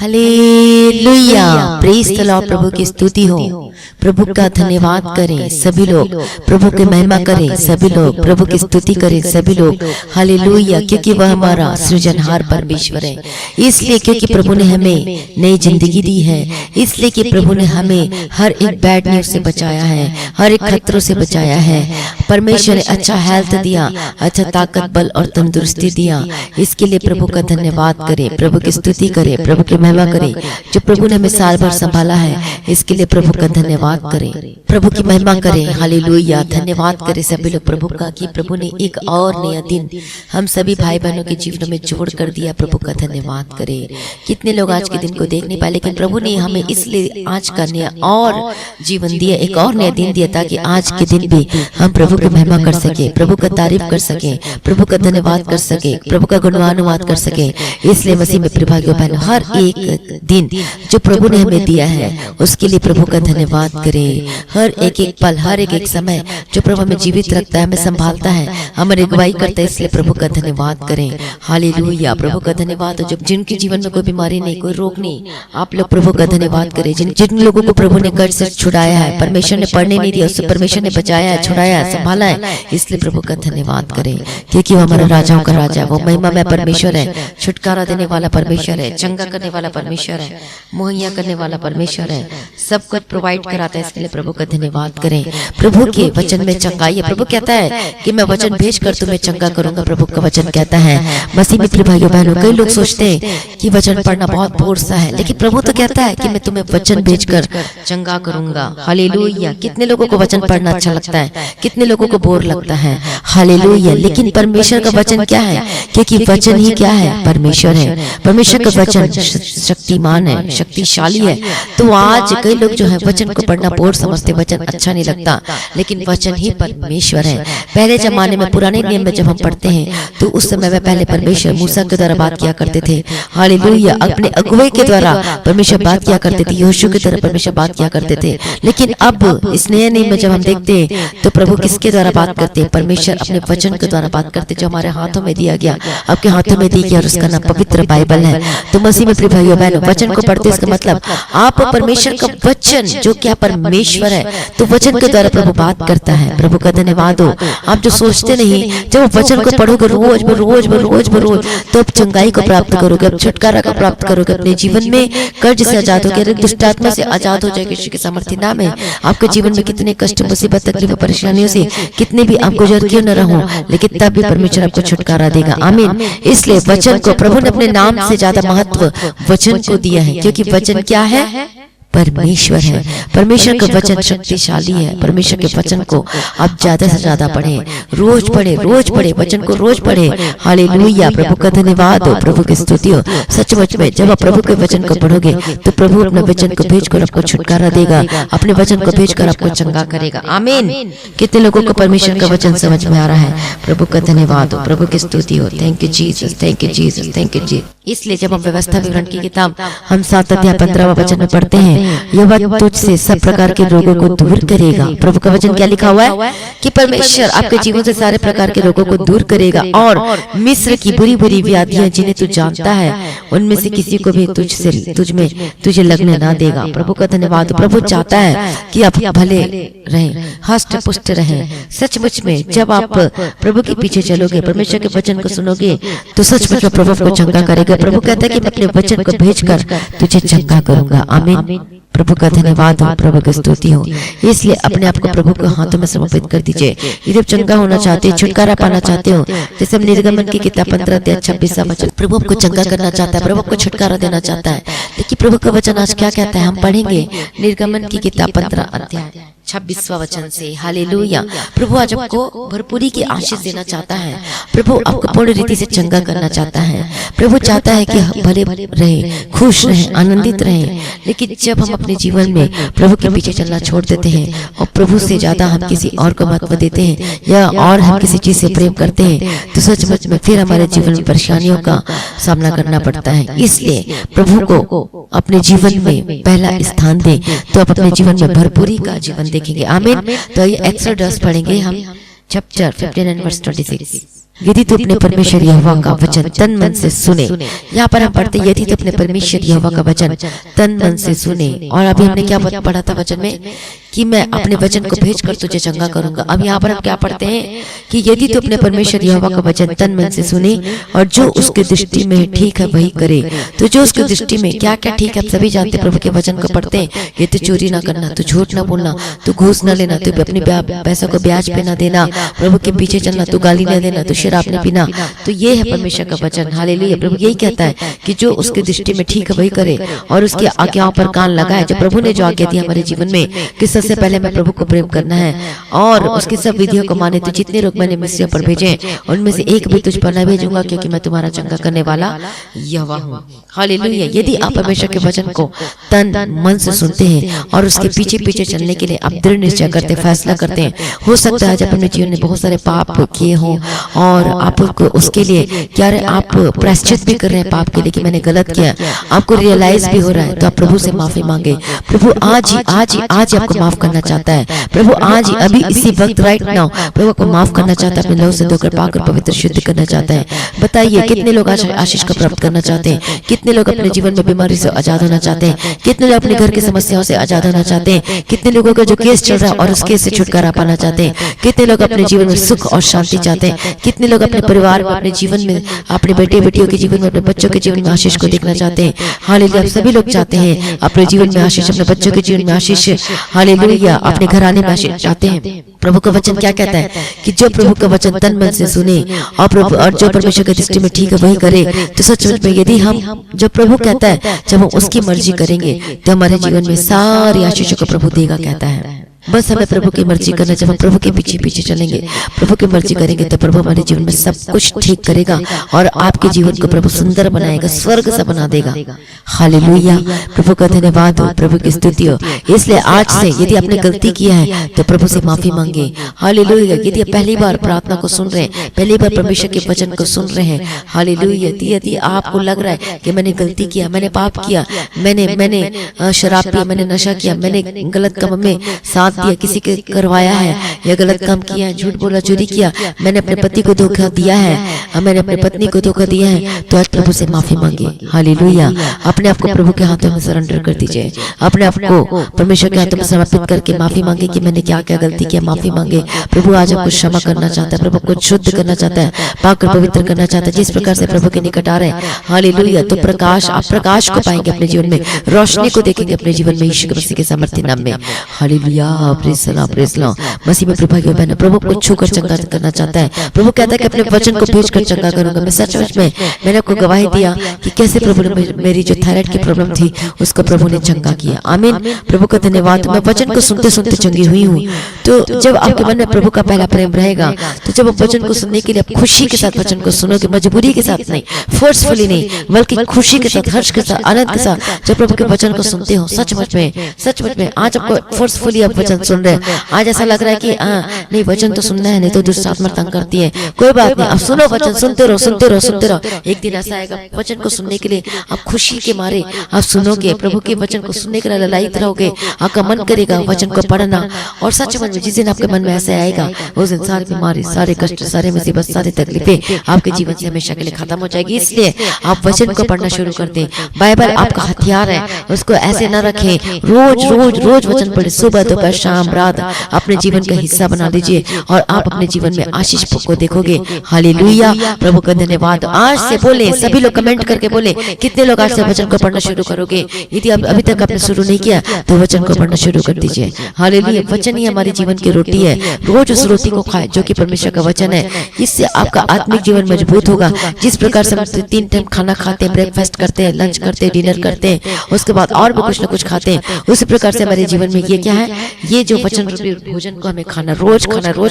Hallelujah, praise the lord. प्रभु की स्तुति हो, प्रभु का धन्यवाद करें सभी लोग, प्रभु की महिमा करें सभी लोग, प्रभु की स्तुति करें सभी लोग। हालेलुया, क्योंकि वह हमारा सृजनहार परमेश्वर है। इसलिए क्योंकि प्रभु ने हमें नई जिंदगी दी है, इसलिए कि प्रभु ने हमें हर एक बैड न्यूज से बचाया है, हर एक खतरों से बचाया है। परमेश्वर ने अच्छा हेल्थ दिया, अच्छा ताकत, बल और तंदुरुस्ती दिया। इसके लिए प्रभु का धन्यवाद करें, प्रभु की स्तुति करें, प्रभु की महिमा करें। जो प्रभु ने हमें साल भर संभाला है, इसके लिए प्रभु का धन्यवाद करें, प्रभु की महिमा करें। हालेलुया, धन्यवाद करें सभी लोग प्रभु का कि प्रभु ने एक और नया दिन हम सभी भाई बहनों के जीवन में जोड़ कर दिया। प्रभु का धन्यवाद करें। कितने लोग आज के दिन को देख नहीं पाए, लेकिन प्रभु ने हमें इसलिए आज का नया और जीवन दिया, एक और नया दिन दिया, ताकि आज के दिन भी हम प्रभु की महिमा कर सके, प्रभु का तारीफ कर सके, प्रभु का धन्यवाद कर सके, प्रभु का गुणगानुवाद कर सके। इसलिए मसीह में प्रिय भाइयों बहनों, हर एक दिन जो प्रभु ने हमें दिया है उसके लिए प्रभु का धन्यवाद करें। हर एक एक पल, हर एक एक समय जो प्रभु हमें जीवित रखता है, हमें संभालता है, हमारी अगुवाई करता है, इसलिए प्रभु का धन्यवाद करें। हालेलुया, प्रभु का धन्यवाद हो। जब जिनके जीवन में कोई बीमारी नहीं, कोई रोग नहीं, आप लोग प्रभु का धन्यवाद करें। जिन लोगों को प्रभु ने कर्ज से छुड़ाया है, परमेश्वर ने पढ़ने नहीं दिया, उससे परमेश्वर ने बचाया है, छुड़ाया है, संभाला है, इसलिए प्रभु का धन्यवाद करें। क्योंकि वो हमारा राजाओं का राजा, वो महिमा में परमेश्वर है, छुटकारा देने वाला परमेश्वर है, चंगा करने वाला परमेश्वर है, मुहैया करने वाला परमेश्वर है, सब कुछ प्रोवाइड कराता है। इसके लिए प्रभु का धन्यवाद करें। प्रभु के वचन में चंगाई है। प्रभु कहता है कि मैं वचन भेजकर तुम्हें चंगा करूंगा। प्रभु का वचन कहता है। मसीह में प्रिय भाइयों बहनों, कई लोग सोचते हैं कि वचन पढ़ना बहुत बोर सा है, लेकिन प्रभु तो कहता है कि मैं तुम्हें वचन भेजकर चंगा करूंगा। हालेलुया, कितने लोगों को वचन पढ़ना अच्छा लगता है, कितने लोगों को बोर लगता है। हालेलुया, लेकिन परमेश्वर का वचन क्या है? क्योंकि वचन ही क्या है? परमेश्वर है। परमेश्वर का वचन शक्तिमान है, शक्तिशाली है। तो आज कई लोग जो है वचन को पढ़ना बोर समझते, वचन अच्छा नहीं लगता, लेकिन वचन ही परमेश्वर है। पहले जमाने में, पुराने नियम में जब हम पढ़ते हैं, तो उस समय में पहले परमेश्वर मूसा के द्वारा बात किया करते थे। हालेलुया, अपने अगुवे के द्वारा परमेश्वर बात किया करते थे, यहोशू की तरह परमेश्वर बात किया करते थे। लेकिन अब इस नए नियम में जब हम देखते हैं, तो प्रभु किसके द्वारा बात करते हैं? परमेश्वर अपने वचन के द्वारा बात करते, जो हमारे हाथों में दिया गया, आपके हाथों में दी गया, और उसका नाम पवित्र बाइबल है। तो मसीह में प्रिय भाइयों बहनों, वचन को पढ़ते इसका मतलब आप परमेश्वर का वचन, जो क्या परमेश्वर है, तो वचन के द्वारा प्रभु बात करता है। प्रभु का धन्यवाद हो। आप जो सोचते नहीं, जब वचन को पढ़ोगे रोज ब रोज ब रोज ब रोज, तो आप चंगाई को प्राप्त करोगे, आप छुटकारा को प्राप्त करोगे, अपने जीवन में कर्ज से आजाद होगे, दुष्ट आत्मा से आजाद हो जाएगी। यीशु के सामर्थ्य नाम है। आपके जीवन में कितने कष्ट, मुसीबत, तकलीफ, परेशानियों से कितने भी आप गुजर क्यों न रहो, लेकिन तब भी परमेश्वर आपको छुटकारा देगा। आमीन। इसलिए वचन को प्रभु ने अपने नाम से ज्यादा महत्व वचन को दिया है, क्योंकि वचन क्या है? परमेश्वर है। परमेश्वर का वचन शक्तिशाली है। परमेश्वर के वचन को आप ज्यादा से ज्यादा पढ़ें, रोज पढ़े, रोज पढ़े, वचन को रोज पढ़े। हालेलुया, प्रभु का धन्यवाद हो, प्रभु की स्तुति हो। सचमुच में जब आप प्रभु के वचन को पढ़ोगे, तो प्रभु अपने वचन को भेजकर आपको छुटकारा देगा, अपने वचन को भेजकर आपको चंगा करेगा। आमीन। कितने लोगों को परमेश्वर का वचन समझ में आ रहा है? प्रभु का धन्यवाद हो, प्रभु की स्तुति हो। Thank you Jesus, thank you Jesus, thank you ji. इसलिए जब हम व्यवस्था विवरण की किताब हम 7 अध्याय 15वां वचन में पढ़ते हैं, यह तुझसे सब प्रकार के रोगों को दूर करेगा। प्रभु का वचन क्या लिखा हुआ है? कि परमेश्वर आपके जीवन से सारे प्रकार के रोगों को दूर करेगा, और मिस्र की बुरी बुरी व्याधियां जिन्हें तू जानता है, उनमें से किसी को भी तुझे लगने ना देगा। प्रभु का धन्यवाद। प्रभु चाहता है कि आप भले रहें, हष्ट पुष्ट रहें। सचमुच में जब आप प्रभु के पीछे चलोगे, परमेश्वर के वचन को सुनोगे, तो सचमुच में प्रभु को चंगा करेगा। प्रभु कहता है कि मैं अपने वचन को भेजकर तुझे चंगा करूंगा। आमीन। प्रभु का धन्यवाद हो, प्रभु की स्तुति हो। इसलिए अपने आप को प्रभु के हाथों में समर्पित कर दीजिए। यदि आप चंगा होना चाहते हैं, छुटकारा पाना चाहते हो, जैसे हम निर्गमन की किताब 15 अध्याय 26वां वचन, प्रभु आपको चंगा करना चाहता है, प्रभु आपको छुटकारा देना चाहता है। लेकिन प्रभु का वचन आज क्या कहता है? हम पढ़ेंगे निर्गमन की किताब 15 अध्याय 26वां वचन से। हालेलुया। प्रभु आज आपको भरपूरी की आशीष देना चाहता है। प्रभु आपको पूर्ण रीति से चंगा करना चाहता है। प्रभु चाहता है कि भले रहे, खुश रहे, आनंदित रहे। लेकिन जब हम अपने जीवन में प्रभु के पीछे चलना छोड़ देते हैं, और प्रभु से ज्यादा हम किसी और को महत्व देते हैं, या और हम किसी चीज से प्रेम करते हैं, तो सचमुच में फिर हमारे जीवन में परेशानियों का सामना करना पड़ता है। इसलिए प्रभु को अपने जीवन में पहला स्थान दें, तो आप अपने जीवन में भरपूरी का जीवन देखेंगे। आमीन। तो ये एक्सोडस पढ़ेंगे हम, चैप्टर 15 वर्स 26। यदि तू अपने परमेश्वर यहोवा का वचन तन मन से सुने। यहाँ पर हम पढ़ते यदि तू अपने परमेश्वर यहोवा का वचन तन मन से सुने। और अभी हमने क्या पढ़ा था वचन में कि मैं अपने वचन को भेजकर तुझे चंगा करूंगा। अब यहाँ पर हम क्या पढ़ते हैं कि यदि तू अपने परमेश्वर यहोवा का वचन तन मन से सुने और जो उसके दृष्टि में ठीक है वही करे। तो जो उसके दृष्टि में क्या क्या ठीक है, आप सभी जानते प्रभु के वचन को पढ़ते हैं। ये तो चोरी ना करना, तो झूठ ना बोलना, तो घूस ना लेना, तो अपने पैसों को ब्याज पे ना देना, प्रभु के पीछे चलना, तो गाली ना देना, तो शराब न पीना। तो ये है परमेश्वर का वचन। हालेलुया। प्रभु यही कहता है कि जो उसके दृष्टि में ठीक है वही करे और उसकी आज्ञाओं पर कान लगाए। जो प्रभु ने जो आज्ञा दी हमारे जीवन में कि सबसे पहले मैं प्रभु को प्रेम करना है और उसके सब विधियों को माने। तो जितने लोग मैंने मिस्र पर भेजे उनमें से एक भी तुझ पर न भेजूंगा, क्योंकि मैं तुम्हारा चंगा करने वाला यहोवा हूँ। हालेलुया। यदि आप परमेश्वर के वचन को तन मन से सुनते हैं और उसके पीछे पीछे चलने के लिए आप दृढ़ निश्चय करते, फैसला करते हैं। हो सकता है जब अपने जीवन में बहुत सारे पाप किए हों और आपको उसके लिए क्या आप प्रायश्चित भी कर रहे हैं पाप के लिए कि मैंने गलत किया, आपको रियलाइज भी हो रहा है, तो आप प्रभु से माफी मांगे। प्रभु आज ही आपको माफ करना चाहता है। प्रभु आज ही अभी इसी वक्त राइट नाउ प्रभु आपको माफ करना चाहता है, अपने लहू से धोकर पाकर पवित्र शुद्ध करना चाहता है। बताइए कितने लोग आज आशीष को प्राप्त करना चाहते हैं, कितने लोग अपने जीवन में बीमारी से आजाद होना चाहते हैं, कितने लोग अपने घर की समस्याओं से आजाद होना चाहते हैं, कितने लोगों का जो केस चल रहा है और उस केस से छुटकारा पाना चाहते हैं, कितने लोग अपने जीवन में सुख और शांति चाहते हैं, कितने लोग अपने परिवार में, अपने जीवन में, अपने बेटे बेटियों के जीवन में, अपने बच्चों के जीवन में आशीष को देखना चाहते हैं। हालेलुया। सभी लोग चाहते हैं अपने जीवन में आशीष, अपने बच्चों के जीवन में आशीष, हालेलुया, अपने घराने में आशीष चाहते हैं। प्रभु का वचन क्या कहता है कि जो प्रभु का वचन तन मन से सुने और जो परमेश्वर की दृष्टि में ठीक है वही करे। तो सच में यदि हम जो प्रभु कहता है जब हम उसकी मर्जी करेंगे तो हमारे जीवन में सारी आशीषों को प्रभु देगा, कहता है। बस हमें प्रभु की मर्जी करना। जब हम प्रभु के पीछे पीछे चलेंगे, प्रभु की मर्जी करेंगे, तो प्रभु हमारे जीवन में सब कुछ ठीक करेगा और आपके जीवन को प्रभु सुंदर बनाएगा, स्वर्ग सा बना देगा। हालेलुया। प्रभु का धन्यवाद हो, प्रभु की स्तुति हो। इसलिए आज से यदि आपने गलती किया है तो प्रभु से माफी मांगे। हालेलुया। यदि आप पहली बार प्रार्थना को सुन रहे हैं, पहली बार परमेश्वर के वचन को सुन रहे हैं, हालेलुया, यदि आपको लग रहा है कि मैंने गलती किया, मैंने पाप किया, मैंने शराब पिया, मैंने नशा किया, मैंने गलत काम में साथ दिया, किसी के करवाया है या गलत काम किया है, झूठ बोला, चोरी किया, मैंने अपने पति को धोखा दिया है, मैंने अपने पत्नी को धोखा दिया है, तो आज प्रभु से माफी मांगे। हालेलुया। अपने आप को प्रभु के हाथों में सरेंडर कर दीजिए, अपने आप को परमेश्वर के हाथों में समर्पित करके माफी मांगे कि मैंने क्या क्या गलती किया, माफी मांगे। प्रभु आज आपको क्षमा करना चाहता है, प्रभु को शुद्ध करना चाहता है, पाक पवित्र करना चाहता है। जिस प्रकार से प्रभु के निकट आ रहे हैं, हालेलुया, तो प्रकाश, आप प्रकाश को पाएंगे अपने जीवन में, रोशनी को देखेंगे अपने जीवन में, यीशु मसीह के सामर्थ्य नाम में। हालेलुया। Praise Lord. मसीह में प्रभु भाई बहन, प्रभु को छूकर चंगा करना चाहता है। प्रभु कहता है कि अपने वचन को भेजकर चंगा करूंगा। मैं सच में मैंने आपको गवाही दिया कि कैसे प्रभु ने मेरी जो थायराइड की प्रॉब्लम थी उसको प्रभु ने चंगा किया। आमीन। प्रभु का धन्यवाद। मैं वचन को सुनते सुनते चंगी हुई हूँ। तो जब आपके मन में प्रभु का पहला प्रेम रहेगा, तो जब आप वचन को सुनने के लिए आप खुशी के साथ वचन को सुनोगे, मजबूरी के साथ नहीं, फोर्सफुली नहीं, बल्कि खुशी के साथ, हर्ष के साथ, आनंद के साथ जब प्रभु के वचन को सुनते हो, सचमुच में आज आपको फोर्सफुली आप वचन सुन रहे हैं। आज ऐसा लग रहा है कि नहीं वचन तो सुनना है, नहीं तो दुष्ट आत्मा तंग करती है। कोई बात नहीं, आप सुनो वचन, सुनते रहो। एक दिन ऐसा आएगा वचन को सुनने के लिए आप खुशी के मारे आप सुनोगे, प्रभु के वचन को सुनने के लिए ललायित रहोगे, आपका मन करेगा वचन को पढ़ना। और सच में जिस दिन आपके मन में ऐसे आएगा, उस दिन सारी बीमारी, सारे कष्ट, सारे मुसीबत, सारी तकलीफें आपके जीवन से हमेशा के लिए खत्म हो जाएगी। इसलिए आप वचन को पढ़ना शुरू कर दें। बाइबल आपका हथियार है, उसको ऐसे न रखें। रोज वचन पढ़े, सुबह दोपहर शाम रात, अपने जीवन का हिस्सा बना लीजिए और आप अपने जीवन में आशीष को देखोगे। हालेलुया। प्रभु का धन्यवाद। आज से बोले, सभी लोग कमेंट करके बोले कितने लोग आज से वचन को पढ़ना शुरू करोगे। यदि आप अभी तक आपने शुरू नहीं किया तो वचन को पढ़ना शुरू कर दीजिए। हालेलुया। वचन ही हमारे जीवन की रोटी है। रोज उस रोटी को खाए जो कि परमेश्वर का वचन है। इससे आपका आत्मिक जीवन मजबूत होगा। जिस प्रकार से हम 3 टाइम खाना खाते हैं, ब्रेकफास्ट करते हैं, लंच करते हैं, डिनर करते हैं, उसके बाद और भी कुछ न कुछ खाते हैं, उसी प्रकार से हमारे जीवन में ये क्या है, ये जो वचन रूपी भोजन को हमें खाना, रोज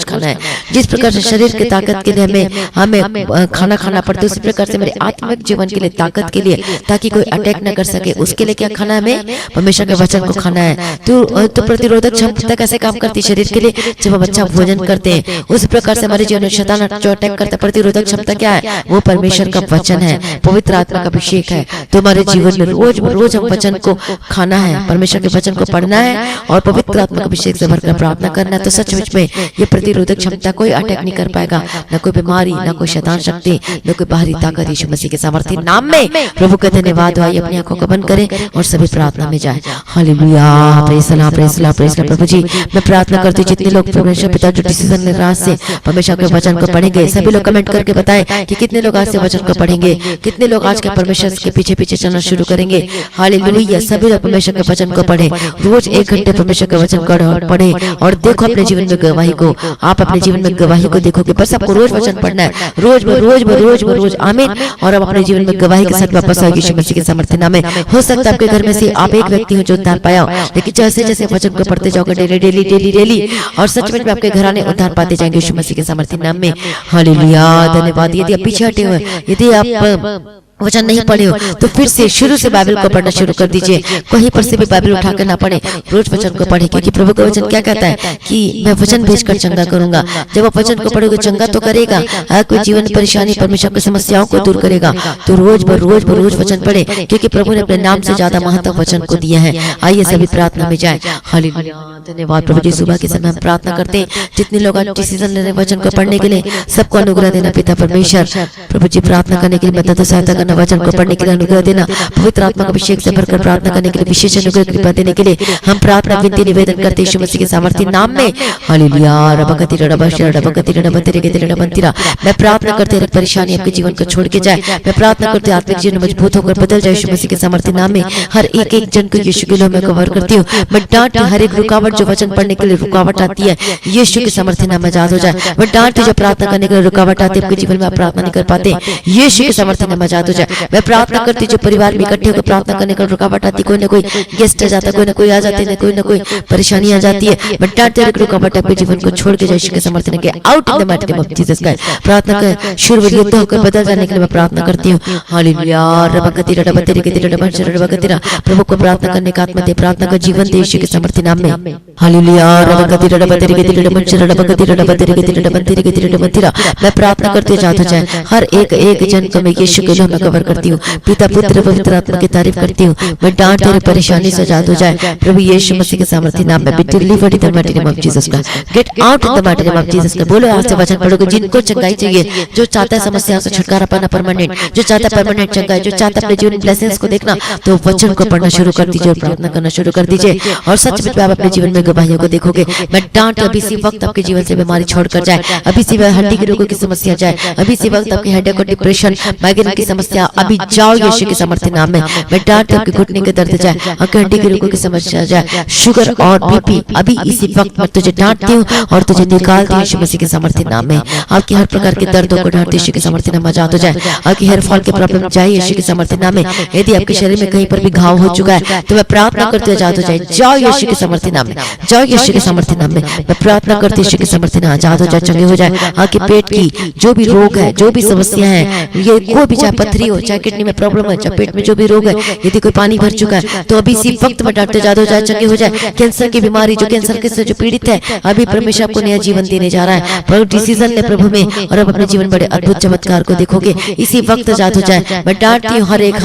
खाना है। जिस प्रकार से शरीर की ताकत के लिए हमें खाना खाना पड़ता है, उसी प्रकार से मेरे आत्मिक जीवन के लिए, ताकत के लिए, ताकि कोई अटैक न कर सके, उसके लिए क्या खाना है, हमें परमेश्वर के वचन को खाना है। तो प्रतिरोधक क्षमता कैसे काम करती है शरीर के लिए, जब हम अच्छा भोजन करते हैं। उसी प्रकार से हमारे जीवन में शैतान जो अटैक करता है, प्रतिरोधक क्षमता क्या है, वो परमेश्वर का वचन है, पवित्र आत्मा का अभिषेक है। तो हमारे जीवन में रोज हम वचन को खाना है, परमेश्वर के वचन को पढ़ना है और पवित्र आत्मा का अभिषेक से भरकर प्रार्थना करना है तो सचमुच में ये प्रतिरोधक क्षमता कोई अटैक नहीं कर पाएगा, न कोई बीमारी, न कोई शैतान शक्ति, न कोई बाहरी ताकत। यीशु मसीह के सामर्थी नाम में प्रभु का धन्यवाद हो। आइए अपनी आंखों को बंद करें और सभी प्रार्थना में जाए। Hallelujah, praise the lord, praise the lord, praise the lord. प्रभु जी मैं प्रार्थना करती हूँ जितने लोग परमेश्वर पिता जो डिसीजन ले रात से परमेश्वर के वचन को पढ़ेंगे, सभी लोग कमेंट करके बताएं कि कितने लोग आज से वचन को पढ़ेंगे, कितने लोग आज के परमेश्वर के पीछे पीछे चलना शुरू करेंगे। हालेलुया, सभी लोग परमेश्वर के वचन को पढ़े, रोज 1 घंटे परमेश्वर के वचन को पढ़े और देखो अपने जीवन में गवाही को। आप अपने जीवन में गवाही को देखोगे, बस आपको रोज वचन पढ़ना है, रोज रोज। आमीन। और अब अपने जीवन में गवाही के साथ वापस आओगे यीशु मसीह के सामर्थ्य नाम में। हो सकता है आपके घर में से आप एक व्यक्ति हो जो उद्धार पाया हो, लेकिन जैसे जैसे वचन को पढ़ते जाओगे डेली और सच में आपके घराने उद्धार पाते जाएंगे यीशु मसीह के सामर्थ्य नाम में। हालेलुया, धन्यवाद। यदि आप पीछे हटे हुए, यदि आप वचन नहीं पढ़े हो तो फिर से शुरू से बाइबल को पढ़ना शुरू कर दीजिए। कहीं पर से भी बाइबल उठा कर ना पढ़े, रोज वचन को पढ़े, क्योंकि प्रभु का वचन क्या कहता है कि मैं वचन भेजकर चंगा करूंगा। जब आप वचन को पढ़ोगे चंगा तो करेगा, कोई जीवन परेशानी परमेश्वर की समस्याओं को दूर करेगा। तो रोज वचन पढ़े, क्योंकि प्रभु ने अपने नाम से ज्यादा महत्व वचन को दिया है। आइए सभी प्रार्थना में जाए। हालेलुया, धन्यवाद प्रभु जी। सुबह के समय हम प्रार्थना करते हैं जितने लोग आज डिसीजन ले रहे वचन को पढ़ने के लिए, सबको अनुग्रह देना पिता परमेश्वर। प्रभु जी प्रार्थना करने के लिए मदद सहायता करना, वचन को पढ़ने के लिए अनुग्रह देना, पवित्र आत्मा का अभिषेक से भरकर प्रार्थना करने के लिए विशेष अनुग्रह कृपा देने के लिए हम प्रार्थना विनती निवेदन करते हैं यीशु मसीह के सामर्थ्य नाम में। हालेलुया, रबकति रबश रबकति रबतरे के रबंतिरा। मैं प्रार्थना करते हैं परेशानी आपके जीवन को छोड़ के जाए। मैं प्रार्थना करते आत्मिक जीवन मजबूत होकर बदल जाए यीशु मसीह के सामर्थ्य नाम में। हर एक जन को यीशु के नाम में कवर करती हूँ। मैं डांट हर एक रुकावट जो वचन पढ़ने के लिए रुकावट आती है, यीशु के सामर्थ्य नाम में आजाद हो जाए। मैं डांट जो प्रार्थना करने के लिए रुकावट आती है आपके जीवन में, आप प्रार्थना नहीं कर पाते, यीशु के सामर्थ्य नाम में आजाद हो जाए। मैं प्रार्थना करती जो परिवार में इकट्ठे होकर प्रार्थना करने का रुकावट आती, कोई ना कोई गेस्ट आ जाता, कोई ना कोई आ जाते, कोई ना कोई परेशानी आ जाती है। बट डांटते रुकावट आपके जीवन को छोड़ के यीशु के समर्थन के out in the mighty name of Jesus Christ. प्रार्थना कर शुरू युद्ध होकर बदल जाने के लिए मैं प्रार्थना करती हूँ। हालेलुया, रबकति रबतरे के रबश रबकतिरा। प्रभु को प्रार्थना करने का आत्मा दे, प्रार्थना का जीवन दे यीशु के समर्थन नाम में। हालेलुया, रबकति रबतरे के रबश रबकति रबतरे के रबतरे के रबतिरा। मैं प्रार्थना करते जाता जाए हर एक जन को मैं यीशु के नाम में कवर करती हूँ। पिता पुत्र पवित्र आत्मा की तारीफ करती हूँ। मैं डांट तेरी परेशानी से आजाद हो जाए प्रभु यीशु मसीह के सामर्थ्य नाम में। Be delivered in the mighty name of Jesus Christ. Get out in the mighty name of Jesus Christ. बोलो आज से वचन पढ़ोगे जिनको चंगाई चाहिए, जो चाहता है समस्याओं से छुटकारा पाना परमानेंट, जो चाहता है परमानेंट चंगाई, जो चाहता है अपने जीवन में ब्लेसिंग्स को देखना, तो वचन को पढ़ना शुरू कर दीजिए और प्रार्थना करना शुरू कर दीजिए और सच में आप अपने जीवन में गवाहियों को देखोगे। मैं डांट अभी इसी वक्त आपके जीवन से बीमारी छोड़कर जाए, अभी इसी वक्त हड्डी के रोगों की समस्या जाए, अभी इसी वक्त आपके हेडेक और डिप्रेशन माइग्रेन की समस्या अभी जाओ यीशु के सामर्थ्य नाम में। मैं डांट आपके घुटने के दर्द जाए, आपके हड्डी के रोगों की समस्या जाए, शुगर और बीपी अभी इसी वक्त मैं तुझे डांटती हूँ और तुझे निकालती हूँ यीशु मसीह के सामर्थ्य नाम में। आपकी हर प्रकार के दर्दों को डांटते यीशु के सामर्थ्य नाम में आजाद हो जाए। आपकी हेयर फॉल के प्रॉब्लम जाए यीशु के सामर्थ्य नाम में। यदि आपके शरीर में कहीं पर भी घाव हो चुका है तो मैं प्रार्थना करते आजाद हो जाए, जाओ यीशु के सामर्थ्य नाम में, जाओ यीशु के सामर्थ्य नाम में। मैं प्रार्थना करते यीशु के सामर्थ्य नाम आजाद हो जाए, चंगे हो जाए। आपके पेट की जो भी रोग है, जो भी समस्या है, ये कोई भी चाहे पथरी हो, चाहे किडनी में प्रॉब्लम है, चाहे पेट में जो भी रोग है, यदि कोई पानी भर चुका है तो अभी इसी वक्त में डांटते आजाद हो जाए, चंगे हो जाए। कैंसर की बीमारी जो कैंसर के से जो पीड़ित है, अभी परमेश्वर आपको नया जीवन देने जा रहा है। प्रभु डिसीजन ले प्रभु में और अब अपने जीवन बड़े अद्भुत चमत्कार को देखोगे, इसी वक्त आजाद हो जाए। मैं डांटती हूँ हर एक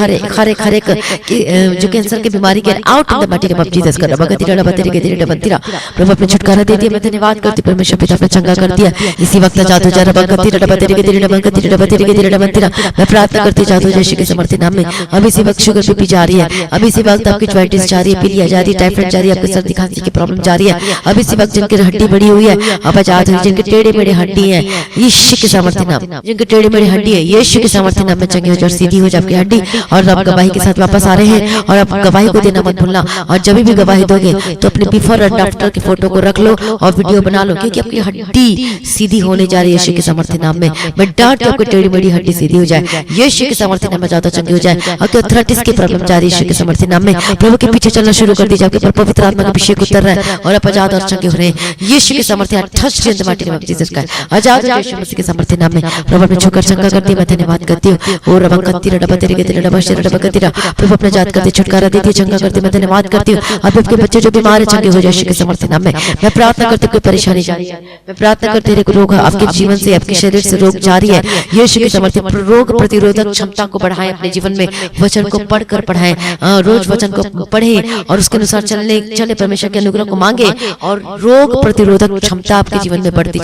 जो कैंसर की बीमारी के out in the mighty name of Jesus कर बगति रड़ा बतेरे के तेरे बंतिरा। प्रभु अपने छुटकारा दे दिया, मैं धन्यवाद करती परमेश्वर पिता ने चंगा कर दिया। इसी वक्त आजाद हो जाए बगति रड़ा बतेरे के तेरे बंगति रड़ा बतेरे के तेरे बंतिरा। मैं प्रार्थना करती आजाद हो जाए यीशु के सामर्थ्य नाम में। अभी इसी वक्त शुगर बीपी जा रही है, अभी इसी वक्त आपकी ज्वाइंटिस जा रही है, पीलिया जा रही है, टाइफाइड जा रही है, आपकी सर्दी खांसी की प्रॉब्लम जा रही है। अभी इसी वक्त जिनकी हड्डी बड़ी हुई है अब आजाद हो, जिनके टेढ़े मेढ़े हड्डी है यीशु के सामर्थ्य नाम, जिनके टेढ़े मेढ़े हड्डी है यीशु के सामर्थ्य नाम में चंगे हो जाए, सीधी हो जाए आपकी हड्डी। और आप गवाही के साथ वापस आ रहे हैं और आप गवाही को देना मत भूलना। और जब भी गवाही दोगे तो अपने बिफोर और आफ्टर की फोटो को रख लो और वीडियो बना लो, क्योंकि आपकी हड्डी सीधी होने जा रही है यीशु के सामर्थ्य नाम में। मैं डांट आपकी टेढ़ी मेढ़ी हड्डी सीधी हो जाए यीशु के सामर्थ्य नाम में, ज्यादा चंगी हो जाए। आपके अर्थराइटिस की प्रॉब्लम जा रही है यीशु के सामर्थ्य नाम में। प्रभु के पीछे चलना शुरू कर दीजिए, आपके ऊपर पवित्र आत्मा का अभिषेक उतर रहा है और आप आजाद और चंगे हो रहे हैं यीशु के सामर्थ्य touch in the mighty name of Jesus Christ. आजाद यीशु मसीह के सामर्थ्य नाम में। प्रभु अपने छुकर चंगा करती है, मैं धन्यवाद करती हूँ। और रबकति रबतेरे के तेरे रबश रबकतिरा। प्रभु अपने जात करते छुटकारा देती है, चंगा करती, मैं धन्यवाद करती हूँ। अब आपके बच्चे जो बीमार है चंगे हो जाए यीशु के सामर्थ्य नाम में। मैं प्रार्थना करती हूँ कोई परेशानी जा रही है, मैं प्रार्थना करती हूँ रोग आपके जीवन से आपके शरीर से रोग जा रही है यीशु के सामर्थ्य रोग प्रतिरोधक क्षमता को बढ़ाएं अपने जीवन में, वचन को पढ़कर पढ़ाएं, रोज वचन को पढ़े और उसके अनुसार चले, परमेश्वर के अनुग्रह को मांगे और रोग प्रतिरोधक क्षमता आपके जीवन में बढ़ती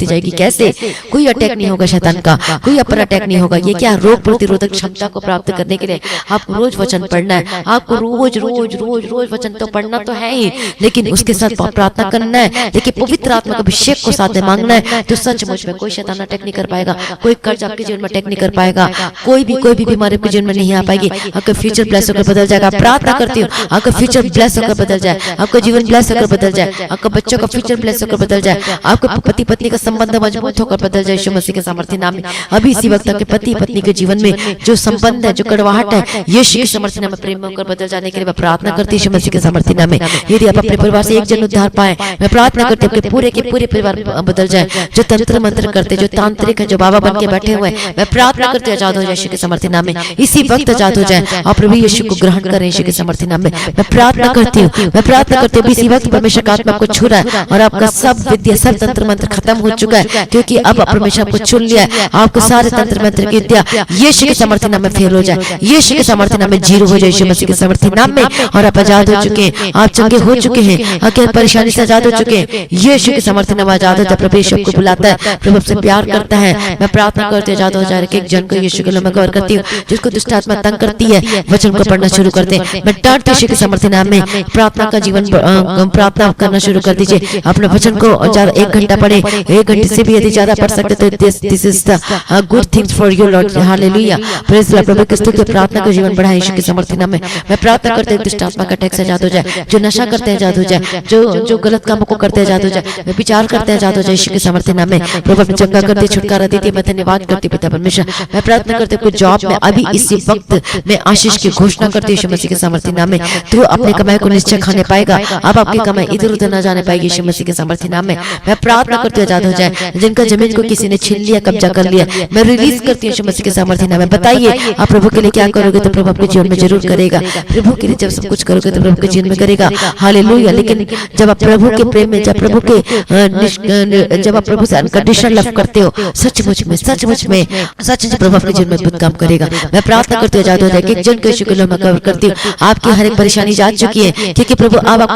जाएगी। कैसे? कोई अटैक नहीं होगा शैतान का, कोई अपर अटैक नहीं होगा। ये क्या? रोग प्रतिरोधक क्षमता को प्राप्त करने के लिए आपको रोज वचन पढ़ना है। आपको रोज रोज रोज रोज वचन तो पढ़ना तो है ही, लेकिन उसके साथ प्रार्थना करना है। देखिए, पवित्र आत्मा का अभिषेक को साथ में मांगना है, तो सचमुच में कोई शैतान अटैक नहीं कर पाएगा, कोई कर्ज आपके जीवन में अटैक नहीं कर पाएगा, कोई भी बीमारी आपके जीवन में नहीं आ पाएगी। आपका फ्यूचर ब्लेस होकर बदल जाएगा। प्रार्थना करती हूँ आपका फ्यूचर ब्लेस होकर बदल जाए, आपका जीवन ब्लेस होकर बदल जाए, आपका बच्चों का फ्यूचर ब्लेस होकर बदल जाए, आपका पति पत्नी का संबंध मजबूत होकर बदल जाए यीशु मसीह के सामर्थ्य नाम में। अभी इसी वक्त के पति पत्नी के जीवन में जो संबंध है, जो कड़वाहट है, यीशु के सामर्थ्य नाम में प्रेम होकर बदल जाने के लिए मैं प्रार्थना करती हूँ यीशु मसीह के सामर्थ्य नाम में। यदि आप अपने परिवार से एक जन उद्धार पाए, मैं प्रार्थना करती हूँ आपके पूरे के पूरे परिवार बदल जाए। जो तंत्र मंत्र करते, जो तांत्रिक है, जो बाबा बन के बैठे हुए हैं, मैं प्रार्थना करती हूँ आजाद हो जाए यीशु के सामर्थ्य नाम में। इसी वक्त आजाद हो जाए और प्रभु यीशु को ग्रहण करें यीशु के सामर्थ्य नाम में। मैं प्रार्थना करती हूँ इसी वक्त परमेश्वर का आत्मा आपको छू रहा है और आपका सब विद्या, सब तंत्र मंत्र खत्म हो चुका है, क्योंकि अब परमेश्वर आपको चुन लिया है। आपको सारे तंत्र मंत्र की विद्या यीशु के सामर्थ्य नाम में फेल हो जाए, यीशु के सामर्थ्य नाम में जीरो हो जाए यीशु मसीह के सामर्थ्य नाम में। और आप आजाद हो चुके हैं, आप चंगे हो चुके हैं, आपके परेशानी से आजाद हो चुके हैं। यीशु के सामर्थ्य नाम आजाद हो जाए। प्रभु यीशु आपको बुलाता है, प्रभु आपसे प्यार करता है। मैं प्रार्थना करती हूँ आजाद हो जाए। एक जन को यीशु के नाम में कवर करती हूँ, जिसको दुष्ट आत्मा तंग करती है, वचन को पढ़ना शुरू करते हैं। मैं डांटती यीशु के सामर्थ्य नाम में प्रार्थना का जीवन प्रार्थना करना शुरू कर दीजिए। अपने वचन को 1 घंटा पढ़े, 1 घंटे से भी यदि ज्यादा पढ़ सकते तो this is the good things for you lord. Hallelujah, praise the प्रभु की स्तुति, प्रार्थना का जीवन बढ़ाए यीशु के सामर्थ्य नाम में। मैं प्रार्थना करते हैं दुष्ट आत्मा का अटैक से आजाद हो जाए, जो नशा करते हैं आजाद हो जाए, जो गलत कामों को करते हैं आजाद हो जाए, वे विचार करते हैं आजाद हो जाए यीशु के सामर्थ्य नाम में। प्रभु अपनी चंगा करते, छुटकारा देती। मैं धन्यवाद करती पिता परमेश्वर। मैं प्रार्थना करते कुछ जॉब में अभी इसी वक्त मैं आशीष की घोषणा करती यीशु मसीह के सामर्थ्य नाम में। तू अपने कमाई को निश्चय खाने पाएगा, अब आपकी कमाई इधर उधर न जाने पाएगी यीशु मसीह के सामर्थ्य नाम में। मैं प्रार्थना करती हूँ आजाद हो जाए। जिनका जमीन को किसी ने छीन लिया, कब्जा कर लिया, मैं रिलीज करती हूँ यीशु मसीह के सामर्थ्य नाम में। बताइए आप प्रभु के लिए क्या करोगे, तो प्रभु आपके जीवन में जरूर करेगा। प्रभु के लिए जब सब कुछ करोगे तो प्रभु के जीवन में करेगा। हालेलुया। लेकिन जब आप प्रभु के प्रेम में, जब आप प्रभु से अनकंडीशनल लव करते हो, सचमुच में प्रभु आपके जीवन में अद्भुत काम करेगा। मैं प्रार्थना करती हूँ आजाद हो जाए। एक जन को यीशु के नाम में कवर करती हूँ। आपकी हर एक परेशानी जा चुकी है, क्योंकि प्रभु अब आपको